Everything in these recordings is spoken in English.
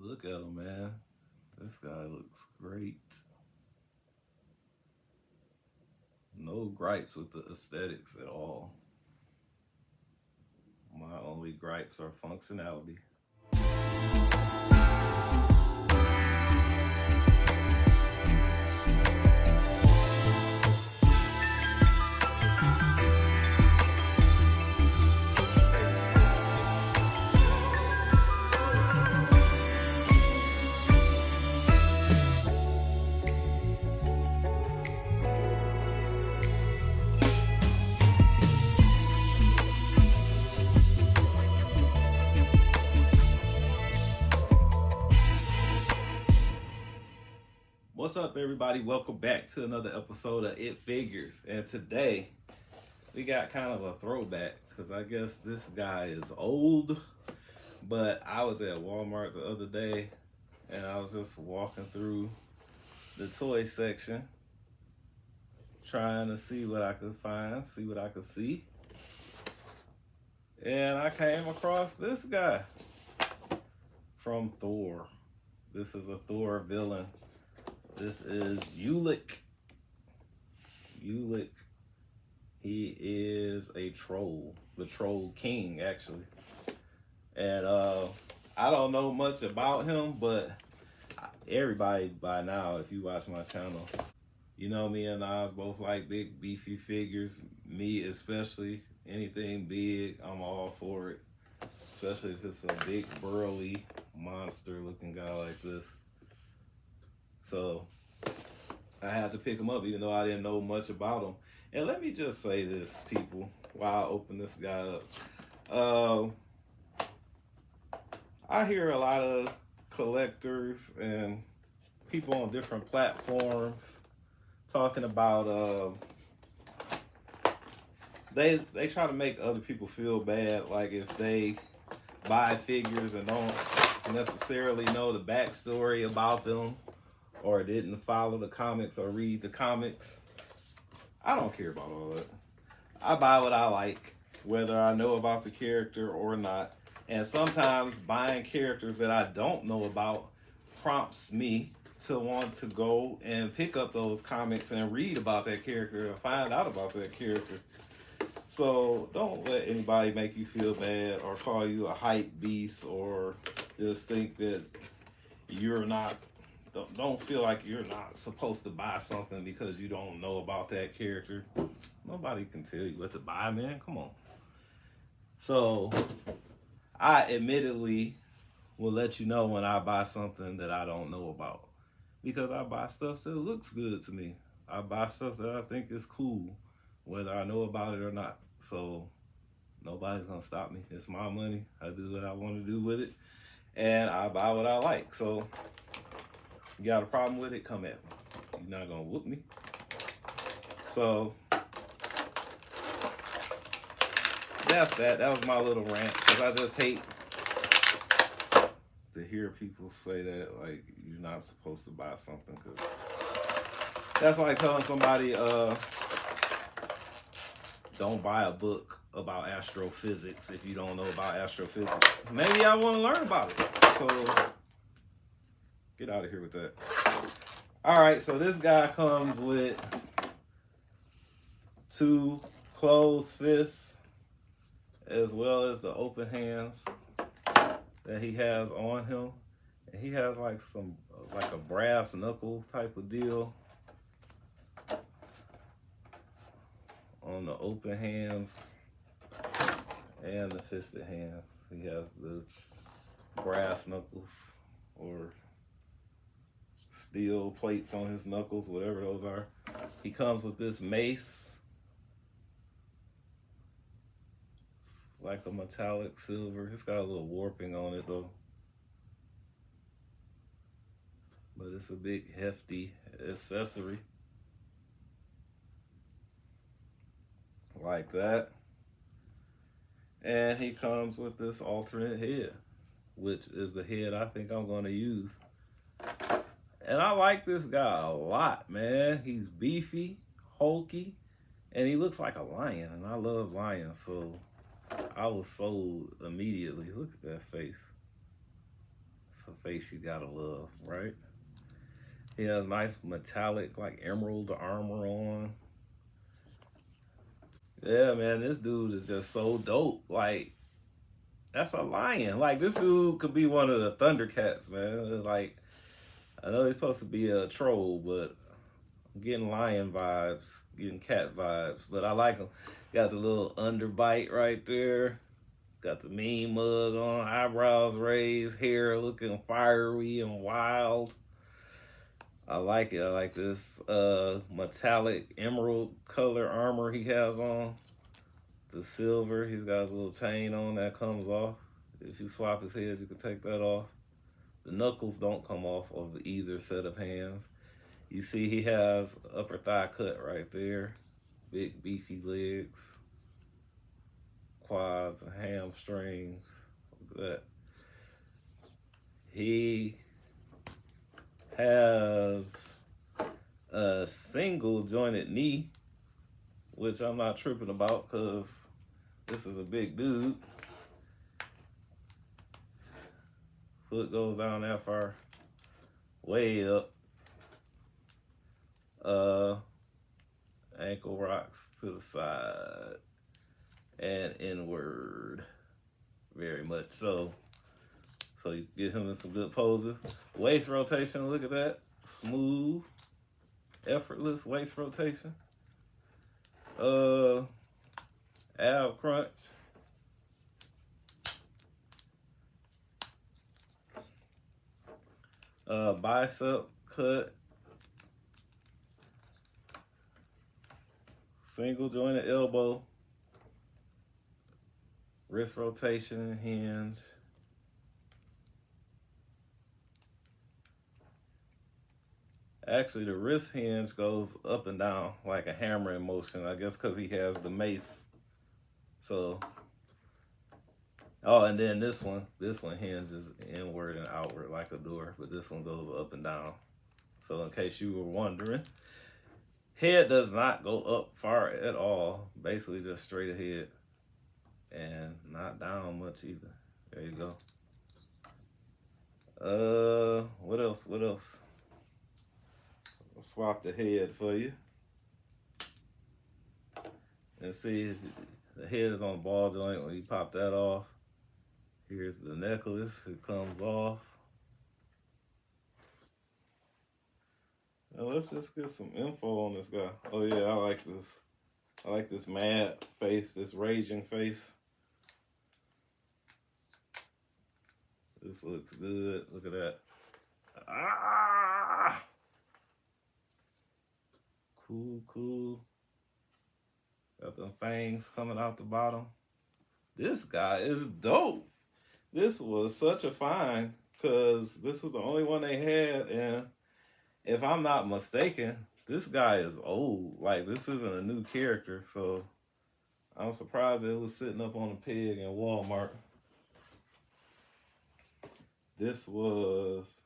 Look at him, man. This guy looks great. No gripes with the aesthetics at all. My only gripes are functionality. What's up, everybody? Welcome back to another episode of It Figures. And today, we got kind of a throwback because I guess this guy is old. But I was at Walmart the other day and I was just walking through the toy section trying to see what I could find, see what I could see. And I came across this guy from Thor. This is a Thor villain. This is Ulik. Ulik. He is a troll. The troll king, actually. And I don't know much about him, but everybody by now, if you watch my channel, you know me and Oz both like big, beefy figures. Me especially. Anything big, I'm all for it. Especially if it's a big, burly, monster-looking guy like this. So I had to pick him up even though I didn't know much about him. And let me just say this, people, while I open this guy up. I hear a lot of collectors and people on different platforms talking about they try to make other people feel bad, like if they buy figures and don't necessarily know the backstory about them, or didn't follow the comics or read the comics. I don't care about all that. I buy what I like, whether I know about the character or not. And sometimes buying characters that I don't know about prompts me to want to go and pick up those comics and read about that character and find out about that character. So don't let anybody make you feel bad or call you a hype beast or just think that you're not. Don't feel like you're not supposed to buy something because you don't know about that character. Nobody can tell you what to buy, man. Come on. So, I admittedly will let you know when I buy something that I don't know about. Because I buy stuff that looks good to me. I buy stuff that I think is cool, whether I know about it or not. So, nobody's going to stop me. It's my money. I do what I want to do with it. And I buy what I like. So, you got a problem with it? Come at me. You're not gonna whoop me. So that's that. That was my little rant because I just hate to hear people say that like you're not supposed to buy something, because that's like telling somebody don't buy a book about astrophysics if you don't know about astrophysics. Maybe I want to learn about it. So get out of here with that. All right, so this guy comes with 2 closed fists as well as the open hands that he has on him. And he has like a brass knuckle type of deal on the open hands and the fisted hands. He has the brass knuckles or steel plates on his knuckles, whatever those are. He comes with this mace. It's like a metallic silver. It's got a little warping on it though. But it's a big hefty accessory. Like that. And he comes with this alternate head, which is the head I think I'm going to use. And I like this guy a lot, man. He's beefy, hulky, and he looks like a lion. And I love lions, so I was sold immediately. Look at that face. It's a face you gotta love, right? He has nice metallic, like emerald armor on. Yeah, man, this dude is just so dope. Like, that's a lion. Like, this dude could be one of the Thundercats, man. Like, I know he's supposed to be a troll, but I'm getting lion vibes, getting cat vibes. But I like him. Got the little underbite right there. Got the mean mug on, eyebrows raised, hair looking fiery and wild. I like it. I like this metallic emerald color armor he has on. The silver, he's got his little chain on that comes off. If you swap his heads, you can take that off. The knuckles don't come off of either set of hands. You see he has upper thigh cut right there. Big beefy legs. Quads and hamstrings. Look at that. He has a single jointed knee, which I'm not tripping about because this is a big dude. Foot goes down that far, way up. Ankle rocks to the side and inward, very much so. So you get him in some good poses. Waist rotation, look at that, smooth, effortless waist rotation. Ab crunch. Bicep cut. Single jointed elbow. Wrist rotation and hinge. Actually, the wrist hinge goes up and down like a hammering motion. I guess because he has the mace. So, oh, and then this one hinges inward and outward like a door, but this one goes up and down. So in case you were wondering, head does not go up far at all. Basically just straight ahead and not down much either. There you go. What else? I'll swap the head for you. And see, the head is on the ball joint when you pop that off. Here's the necklace, it comes off. Now let's just get some info on this guy. Oh yeah, I like this. I like this mad face, this raging face. This looks good. Look at that. Ah! Cool. Got them fangs coming out the bottom. This guy is dope. This was such a find because this was the only one they had, and if I'm not mistaken, this guy is old. Like, this isn't a new character, so I'm surprised it was sitting up on a peg in Walmart. This was,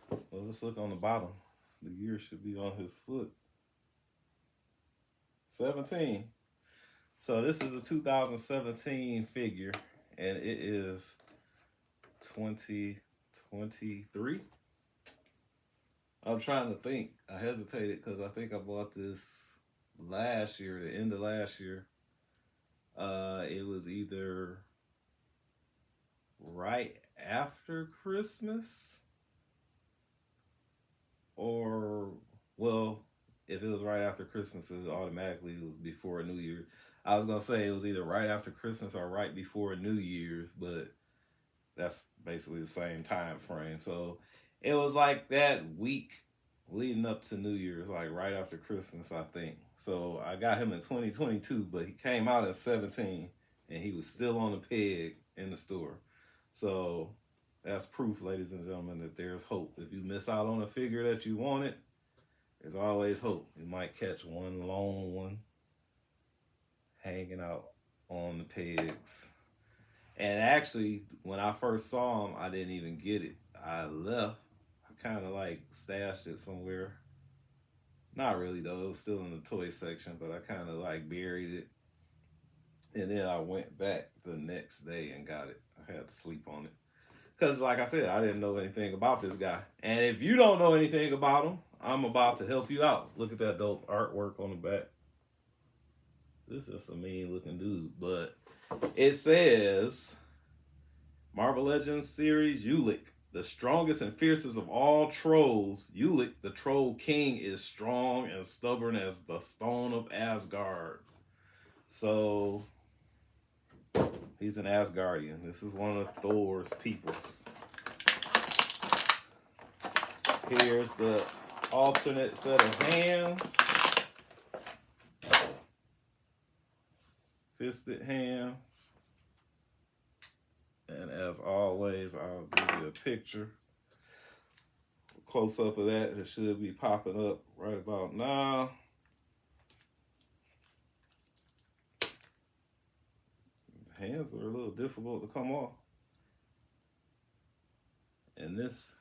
well, let's look on the bottom. The year should be on his foot. 17. So this is a 2017 figure, and it is 2023. I'm trying to think. I hesitated because I think I bought this last year, the end of last year. It was either right after Christmas or, well, if it was right after Christmas, it automatically was before New Year. I was going to say it was either right after Christmas or right before New Year's, but that's basically the same time frame. So it was like that week leading up to New Year's, like right after Christmas, I think. So I got him in 2022, but he came out in 17, and he was still on the peg in the store. So that's proof, ladies and gentlemen, that there's hope. If you miss out on a figure that you wanted, there's always hope. You might catch one lone one hanging out on the pegs. And actually, when I first saw him, I didn't even get it. I left. I kind of like stashed it somewhere. Not really though. It was still in the toy section, but I kind of like buried it. And then I went back the next day and got it. I had to sleep on it. Because, like I said, I didn't know anything about this guy. And if you don't know anything about him, I'm about to help you out. Look at that dope artwork on the back. This is a mean looking dude. But it says Marvel Legends series Ulik. The strongest and fiercest of all trolls, Ulik, the troll king, is strong and stubborn as the stone of Asgard. So he's an Asgardian. This is one of Thor's peoples. Here's the alternate set of hands. Fisted hands. And as always, I'll give you a picture. Close up of that. It should be popping up right about now. The hands are a little difficult to come off. And this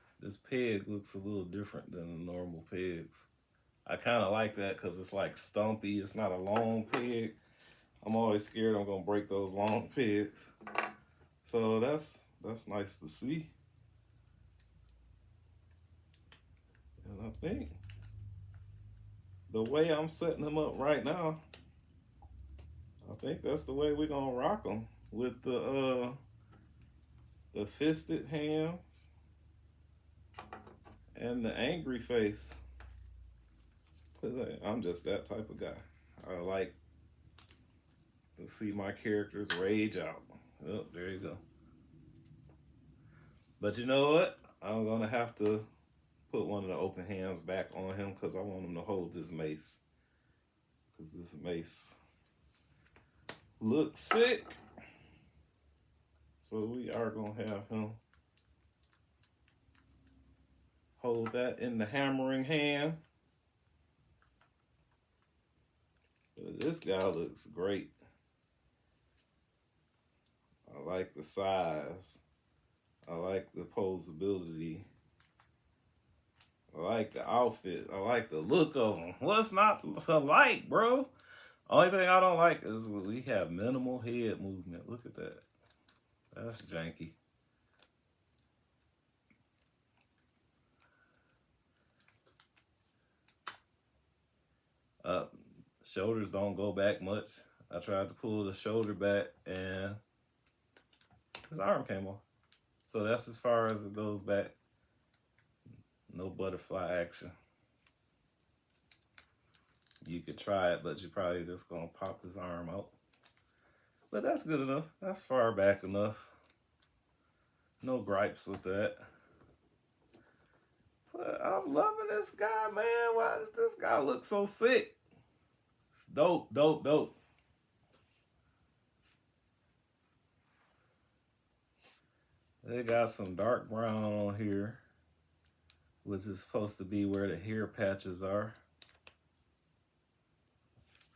peg looks a little different than the normal pegs. I kind of like that because it's like stumpy. It's not a long peg. I'm always scared I'm going to break those long pegs. So that's nice to see. And I think the way I'm setting them up right now, I think that's the way we're going to rock them with the fisted hands and the angry face. I'm just that type of guy. I like to see my characters rage out. Oh, there you go. But you know what? I'm going to have to put one of the open hands back on him because I want him to hold this mace. Because this mace looks sick. So we are going to have him hold that in the hammering hand. But this guy looks great. I like the size. I like the posability. I like the outfit. I like the look of him. What's not to like, bro? Only thing I don't like is we have minimal head movement. Look at that. That's janky. Shoulders don't go back much. I tried to pull the shoulder back and his arm came off. So that's as far as it goes back. No butterfly action. You could try it, but you're probably just gonna pop his arm out. But that's good enough. That's far back enough. No gripes with that. But I'm loving this guy, man. Why does this guy look so sick? It's dope, dope, dope. They got some dark brown on here, which is supposed to be where the hair patches are.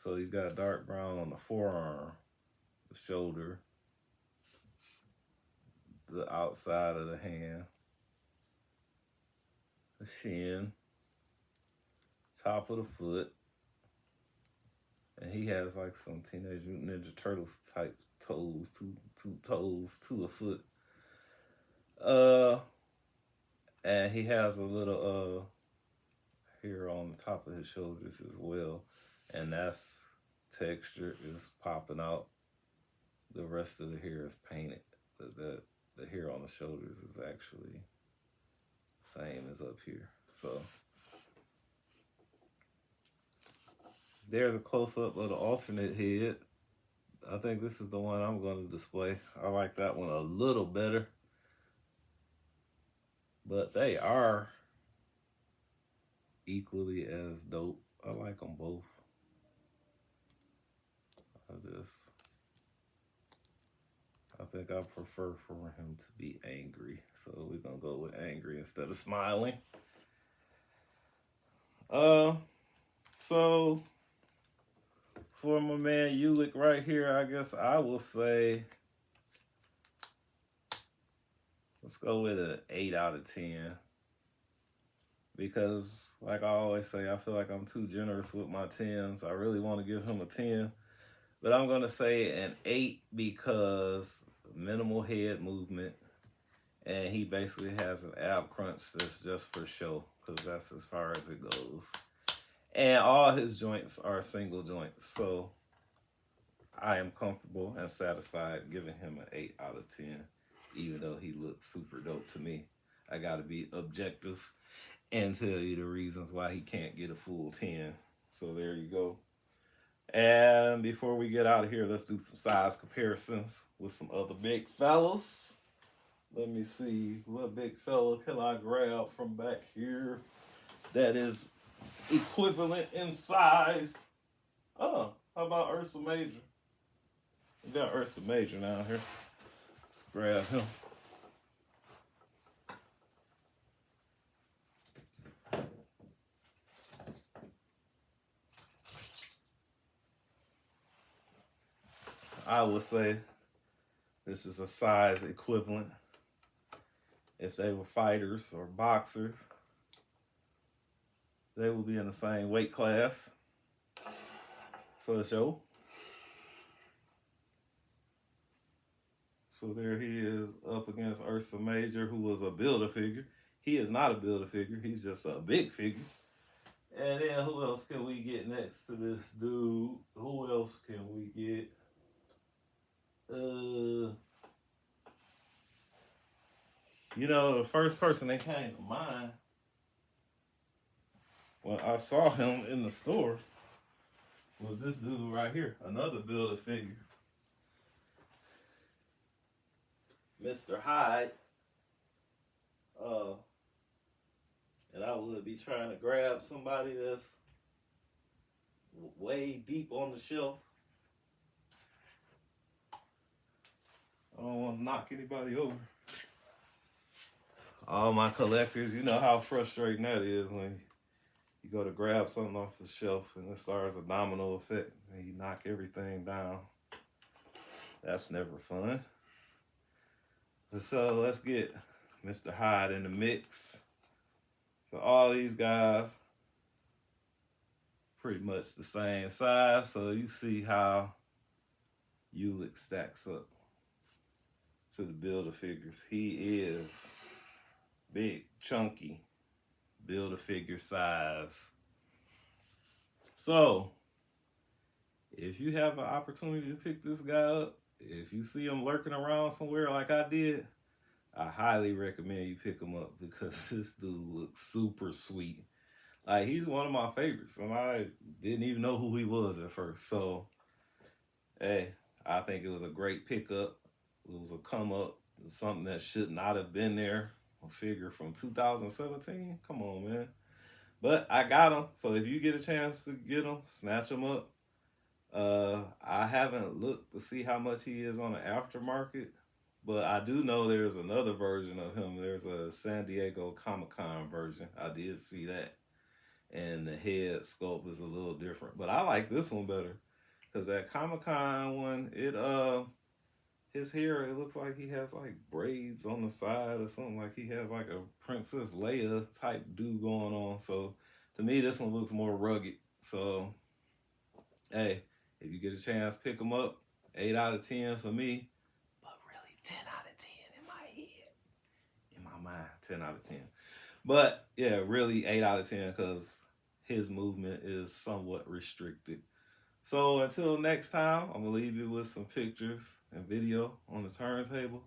So you got dark brown on the forearm, the shoulder, the outside of the hand, the shin, top of the foot. And he has like some Teenage Mutant Ninja Turtles type toes, two toes to a foot. And he has a little hair on the top of his shoulders as well. And that's texture is popping out. The rest of the hair is painted. The hair on the shoulders is actually the same as up here. So there's a close-up of the alternate head. I think this is the one I'm going to display. I like that one a little better. But they are equally as dope. I like them both. I think I prefer for him to be angry. So we're going to go with angry instead of smiling. So for my man Ulik right here, I guess I will say, let's go with an 8 out of 10. Because, like I always say, I feel like I'm too generous with my 10s. I really want to give him a 10. But I'm going to say an 8 because minimal head movement And he basically has an ab crunch that's just for show, because that's as far as it goes. And all his joints are single joints. So I am comfortable and satisfied giving him an 8 out of 10, even though he looks super dope to me. I got to be objective and tell you the reasons why he can't get a full 10. So there you go. And before we get out of here, let's do some size comparisons with some other big fellas. Let me see, what big fella can I grab from back here that is equivalent in size? Oh, how about Ursa Major? We got Ursa Major down here. Let's grab him. I would say this is a size equivalent. If they were fighters or boxers, they would be in the same weight class for the show. So there he is up against Ursa Major, who was a Build-A-Figure. He is not a Build-A-Figure. He's just a big figure. And then who else can we get next to this dude? Who else can we get? You know, the first person that came to mind when I saw him in the store was this dude right here, another Build-A-Figure. Mr. Hyde. And I would be trying to grab somebody that's way deep on the shelf. I don't want to knock anybody over. All my collectors, you know how frustrating that is when you go to grab something off the shelf and it starts a domino effect and you knock everything down. That's never fun. So let's get Mr. Hyde in the mix. So all these guys pretty much the same size. So you see how Ulik stacks up to the Build-A-Figures. He is big, chunky, Build-A-Figure size. So if you have an opportunity to pick this guy up, if you see him lurking around somewhere like I did, I highly recommend you pick him up because this dude looks super sweet. Like, he's one of my favorites, and I didn't even know who he was at first. So, hey, I think it was a great pickup. It was a come up. It was something that should not have been there. A figure from 2017. Come on, man. But I got him. So if you get a chance to get him, snatch him up. I haven't looked to see how much he is on the aftermarket, but I do know there's another version of him. There's a San Diego Comic-Con version. I did see that. And the head sculpt is a little different. But I like this one better. Because that Comic-Con one, his hair, it looks like he has like braids on the side or something. Like he has like a Princess Leia type do going on. So to me, this one looks more rugged. So, hey, if you get a chance, pick them up. 8 out of 10 for me. But really 10 out of 10 in my head. In my mind, 10 out of 10. But yeah, really 8 out of 10 because his movement is somewhat restricted. So until next time, I'm going to leave you with some pictures and video on the turntable.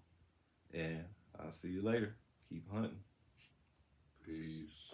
And I'll see you later. Keep hunting. Peace.